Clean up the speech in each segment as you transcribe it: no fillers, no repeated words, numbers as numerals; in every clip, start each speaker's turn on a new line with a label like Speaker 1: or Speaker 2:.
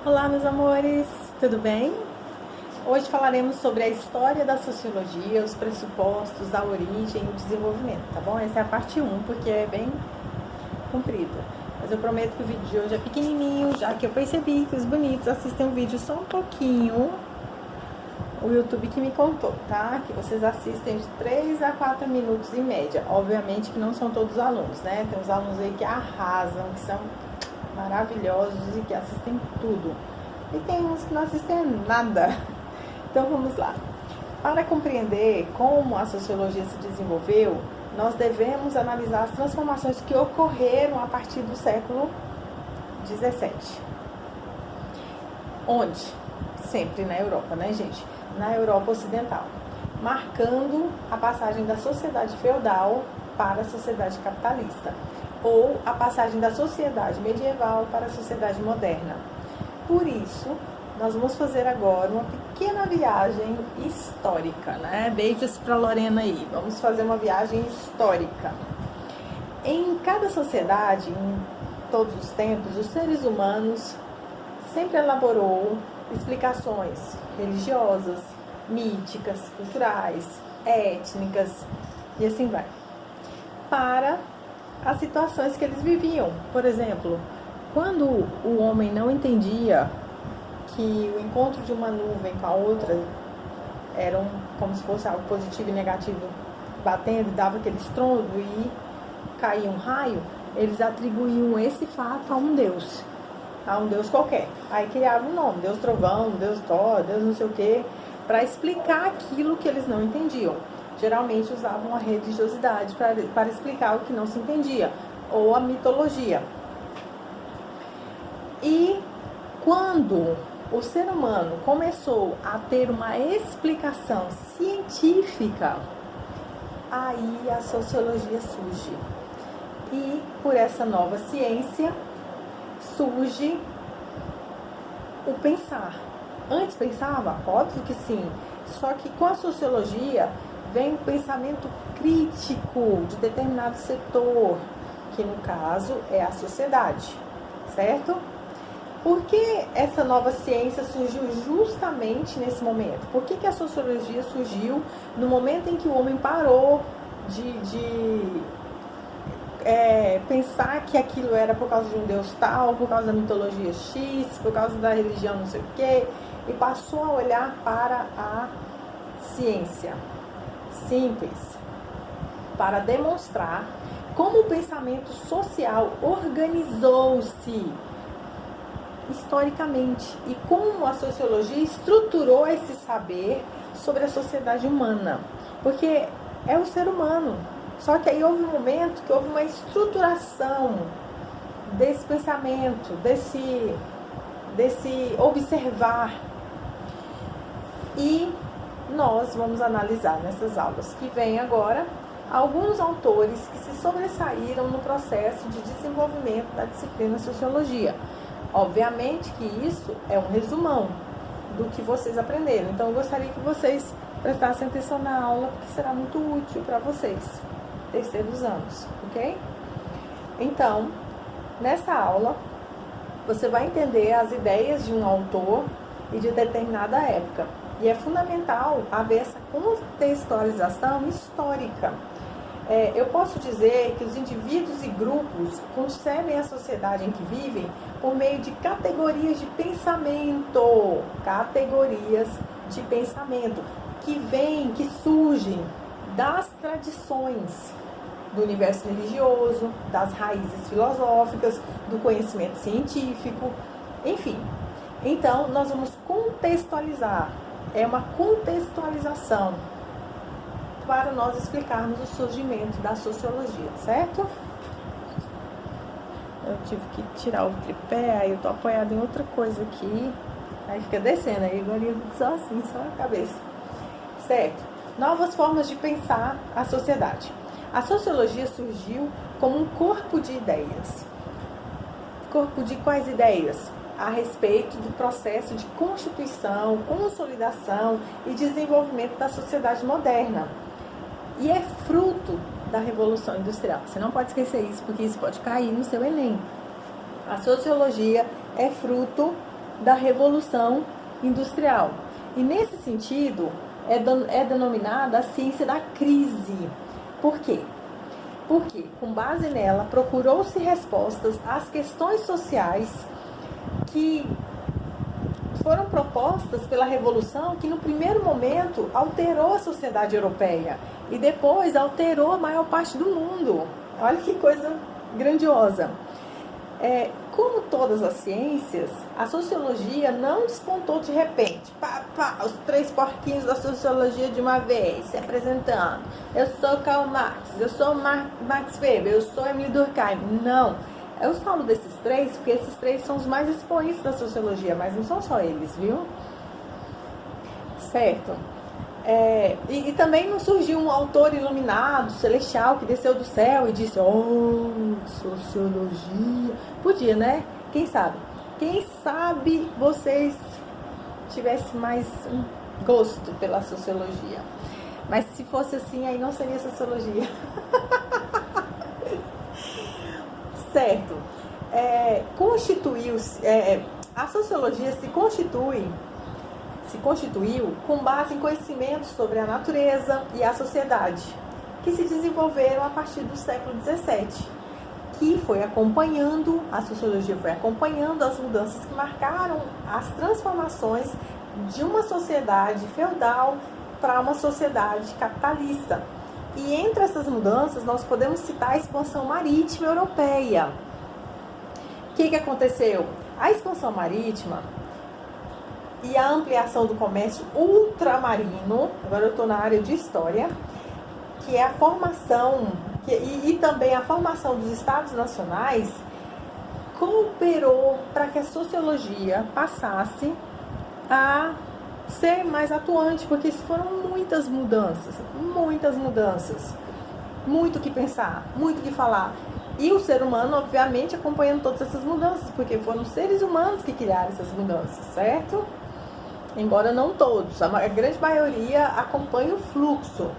Speaker 1: Olá, meus amores, tudo bem? Hoje falaremos sobre a história da sociologia, os pressupostos, a origem e o desenvolvimento, tá bom? Essa é a parte 1, porque é bem comprida. Mas eu prometo que o vídeo de hoje é pequenininho, já que eu percebi que os bonitos assistem o vídeo só um pouquinho. O YouTube que me contou, tá? Que vocês assistem de 3 a 4 minutos em média. Obviamente que não são todos alunos, né? Tem uns alunos aí que arrasam, que são maravilhosos e que assistem tudo. E tem uns que não assistem nada. Então vamos lá. Para compreender como a sociologia se desenvolveu, nós devemos analisar as transformações que ocorreram a partir do século XVII. Onde? Sempre na Europa, né, gente? Na Europa Ocidental, marcando a passagem da sociedade feudal para a sociedade capitalista, ou a passagem da sociedade medieval para a sociedade moderna. Por isso, nós vamos fazer agora uma pequena viagem histórica, né? Beijos para Lorena aí. Vamos fazer uma viagem histórica. Em cada sociedade, em todos os tempos, os seres humanos sempre elaborou explicações religiosas, míticas, culturais, étnicas e assim vai, para as situações que eles viviam. Por exemplo, quando o homem não entendia que o encontro de uma nuvem com a outra era como se fosse algo positivo e negativo batendo, dava aquele estrondo e caía um raio, eles atribuíam esse fato a um deus qualquer. Aí criavam um nome, Deus Trovão, Deus Thor, Deus não sei o que, para explicar aquilo que eles não entendiam. Geralmente usavam a religiosidade para explicar o que não se entendia, ou a mitologia. E quando o ser humano começou a ter uma explicação científica, aí a sociologia surge. E por essa nova ciência surge o pensar. Antes pensava? Óbvio que sim. Só que com a sociologia vem o pensamento crítico de determinado setor, que no caso é a sociedade, certo? Por que essa nova ciência surgiu justamente nesse momento? Por que a sociologia surgiu no momento em que o homem parou de pensar que aquilo era por causa de um deus tal, por causa da mitologia X, por causa da religião não sei o quê, e passou a olhar para a ciência simples, para demonstrar como o pensamento social organizou-se historicamente e como a sociologia estruturou esse saber sobre a sociedade humana, porque é o ser humano. Só que aí houve um momento que houve uma estruturação desse pensamento, desse observar. E nós vamos analisar nessas aulas que vem agora alguns autores que se sobressaíram no processo de desenvolvimento da disciplina Sociologia. Obviamente que isso é um resumão do que vocês aprenderam. Então eu gostaria que vocês prestassem atenção na aula, porque será muito útil para vocês, terceiros anos, ok? Então, nessa aula, você vai entender as ideias de um autor e de determinada época. E é fundamental haver essa contextualização histórica. Eu posso dizer que os indivíduos e grupos concebem a sociedade em que vivem por meio de categorias de pensamento. Categorias de pensamento que surgem das tradições do universo religioso, das raízes filosóficas, do conhecimento científico, enfim. Então, nós vamos contextualizar. É uma contextualização para nós explicarmos o surgimento da sociologia, certo? Eu tive que tirar o tripé, aí eu tô apoiada em outra coisa aqui, aí fica descendo, aí agora eu fico só assim, só a cabeça, certo? Novas formas de pensar a sociedade. A sociologia surgiu como um corpo de ideias. Corpo de quais ideias? A respeito do processo de constituição, consolidação e desenvolvimento da sociedade moderna. E é fruto da Revolução Industrial. Você não pode esquecer isso, porque isso pode cair no seu Enem. A sociologia é fruto da Revolução Industrial. E nesse sentido, é denominada a ciência da crise. Por quê? Porque, com base nela, procurou-se respostas às questões sociais que foram propostas pela Revolução, que no primeiro momento alterou a sociedade europeia e depois alterou a maior parte do mundo. Olha que coisa grandiosa. Como todas as ciências, a sociologia não despontou de repente. Os 3 porquinhos da sociologia de uma vez, se apresentando. Eu sou Karl Marx, eu sou Max Weber, eu sou Emile Durkheim. Não. Eu falo desses 3 porque esses 3 são os mais expoentes da sociologia, mas não são só eles, viu? Certo? E também não surgiu um autor iluminado, celestial, que desceu do céu e disse: oh, sociologia. Podia, né? Quem sabe? Quem sabe vocês tivessem mais um gosto pela sociologia. Mas se fosse assim, aí não seria sociologia. Certo. A sociologia se constituiu com base em conhecimentos sobre a natureza e a sociedade, que se desenvolveram a partir do século XVII, a sociologia foi acompanhando as mudanças que marcaram as transformações de uma sociedade feudal para uma sociedade capitalista. E entre essas mudanças, nós podemos citar a expansão marítima europeia. O que aconteceu? A expansão marítima e a ampliação do comércio ultramarino, agora eu estou na área de história, que é a formação, e também a formação dos estados nacionais, cooperou para que a sociologia passasse a ser mais atuante, porque foram muitas mudanças, muito o que pensar, muito o que falar. E o ser humano, obviamente, acompanhando todas essas mudanças, porque foram os seres humanos que criaram essas mudanças, certo? Embora não todos, a grande maioria acompanha o fluxo,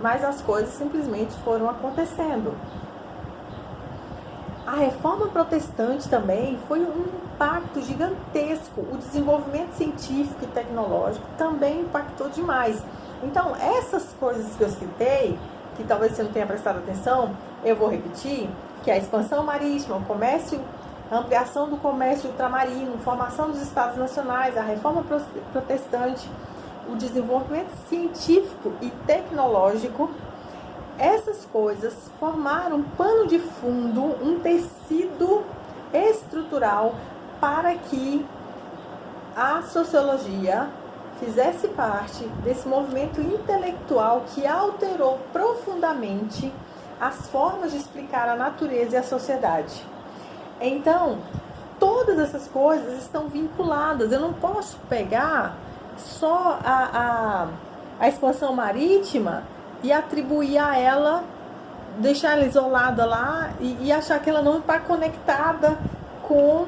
Speaker 1: mas as coisas simplesmente foram acontecendo. A reforma protestante também foi um impacto gigantesco. O desenvolvimento científico e tecnológico também impactou demais. Então, essas coisas que eu citei, que talvez você não tenha prestado atenção, eu vou repetir, que é a expansão marítima, o comércio, a ampliação do comércio ultramarino, formação dos estados nacionais, a reforma protestante, o desenvolvimento científico e tecnológico. Essas coisas formaram um pano de fundo, um tecido estrutural para que a sociologia fizesse parte desse movimento intelectual que alterou profundamente as formas de explicar a natureza e a sociedade. Então, todas essas coisas estão vinculadas. Eu não posso pegar só a expansão marítima e atribuir a ela, deixar ela isolada lá e achar que ela não está conectada com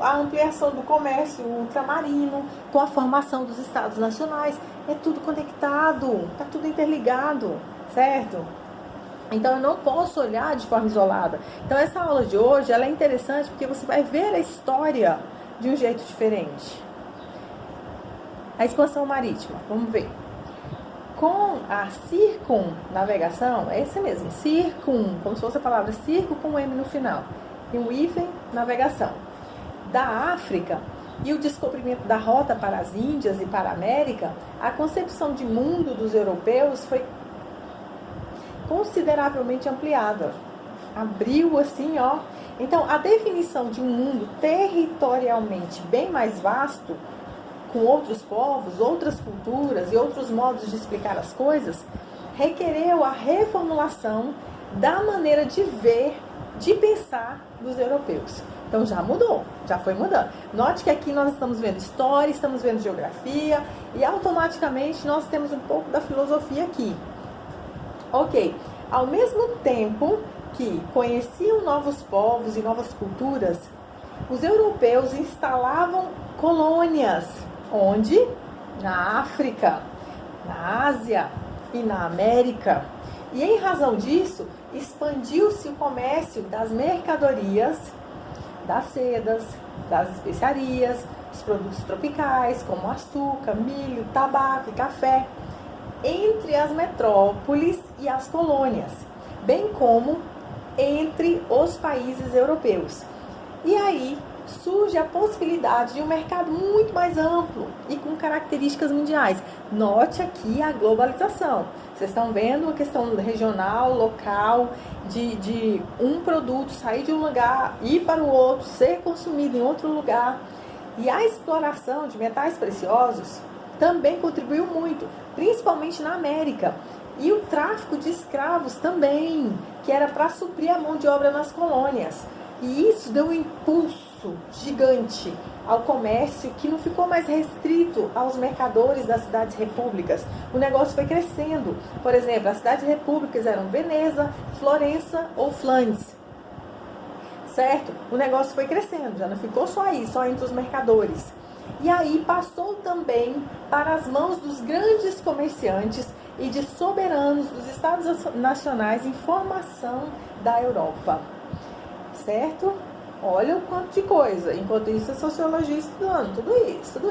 Speaker 1: a ampliação do comércio ultramarino, com a formação dos estados nacionais. É tudo conectado, está tudo interligado, certo? Então eu não posso olhar de forma isolada. Então essa aula de hoje ela é interessante porque você vai ver a história de um jeito diferente. A expansão marítima, vamos ver. Com a circunnavegação, é esse mesmo, como se fosse a palavra circo com um M no final, e um hífen, navegação, da África e o descobrimento da rota para as Índias e para a América, a concepção de mundo dos europeus foi consideravelmente ampliada. Abriu assim, ó. Então, a definição de um mundo territorialmente bem mais vasto, com outros povos, outras culturas e outros modos de explicar as coisas, requereu a reformulação da maneira de ver, de pensar dos europeus. Então já mudou, já foi mudando. Note que aqui nós estamos vendo história, estamos vendo geografia e automaticamente nós temos um pouco da filosofia aqui. Ok, ao mesmo tempo que conheciam novos povos e novas culturas, os europeus instalavam colônias. Onde? Na África, na Ásia e na América. E em razão disso, expandiu-se o comércio das mercadorias das sedas, das especiarias, os produtos tropicais, como açúcar, milho, tabaco e café, entre as metrópoles e as colônias, bem como entre os países europeus. E aí surge a possibilidade de um mercado muito mais amplo e com características mundiais. Note aqui a globalização. Vocês estão vendo a questão regional, local, de um produto sair de um lugar, ir para o outro, ser consumido em outro lugar. E a exploração de metais preciosos também contribuiu muito, principalmente na América. E o tráfico de escravos também, que era para suprir a mão de obra nas colônias. E isso deu um impulso gigante ao comércio, que não ficou mais restrito aos mercadores das cidades-repúblicas. O negócio foi crescendo. Por exemplo, as cidades-repúblicas eram Veneza, Florença ou Flandes. Certo? O negócio foi crescendo, já não ficou só aí, só entre os mercadores. E aí passou também para as mãos dos grandes comerciantes e de soberanos dos estados nacionais em formação da Europa. Certo? Olha o quanto de coisa. Enquanto isso, a sociologia estudando tudo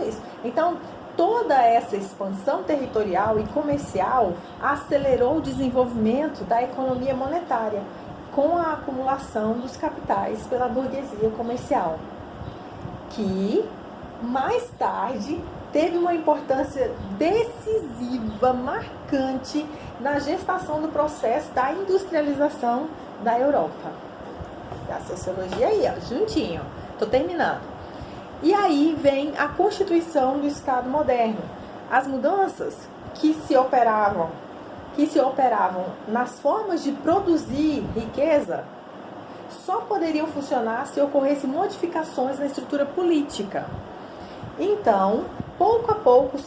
Speaker 1: isso. Então, toda essa expansão territorial e comercial acelerou o desenvolvimento da economia monetária, com a acumulação dos capitais pela burguesia comercial, que mais tarde teve uma importância decisiva, marcante na gestação do processo da industrialização da Europa. A sociologia aí, ó, juntinho. Tô terminando. E aí vem a constituição do Estado moderno. As mudanças que se operavam nas formas de produzir riqueza só poderiam funcionar se ocorressem modificações na estrutura política. Então, pouco a pouco,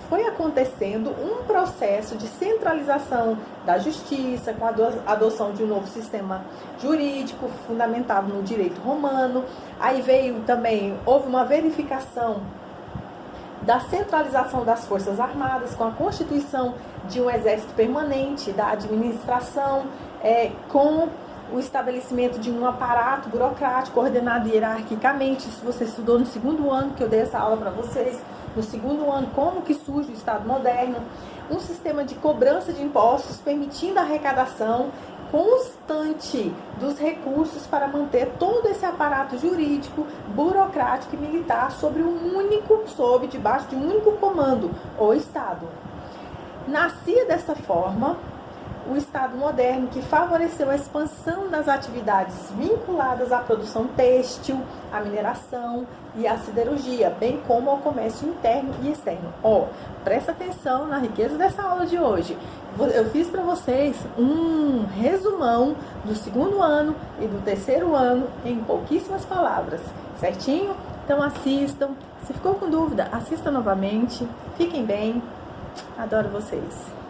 Speaker 1: foi acontecendo um processo de centralização da justiça, com a adoção de um novo sistema jurídico fundamentado no direito romano. Aí houve uma verificação da centralização das Forças Armadas, com a constituição de um exército permanente, da administração, com o estabelecimento de um aparato burocrático ordenado hierarquicamente. Isso você estudou no segundo ano, que eu dei essa aula para vocês. No segundo ano, como que surge o Estado moderno. Um sistema de cobrança de impostos, permitindo a arrecadação constante dos recursos para manter todo esse aparato jurídico, burocrático e militar debaixo de um único comando, o Estado. Nascia dessa forma o Estado moderno, que favoreceu a expansão das atividades vinculadas à produção têxtil, à mineração e à siderurgia, bem como ao comércio interno e externo. Presta atenção na riqueza dessa aula de hoje. Eu fiz para vocês um resumão do segundo ano e do terceiro ano em pouquíssimas palavras, certinho? Então assistam. Se ficou com dúvida, assista novamente. Fiquem bem. Adoro vocês.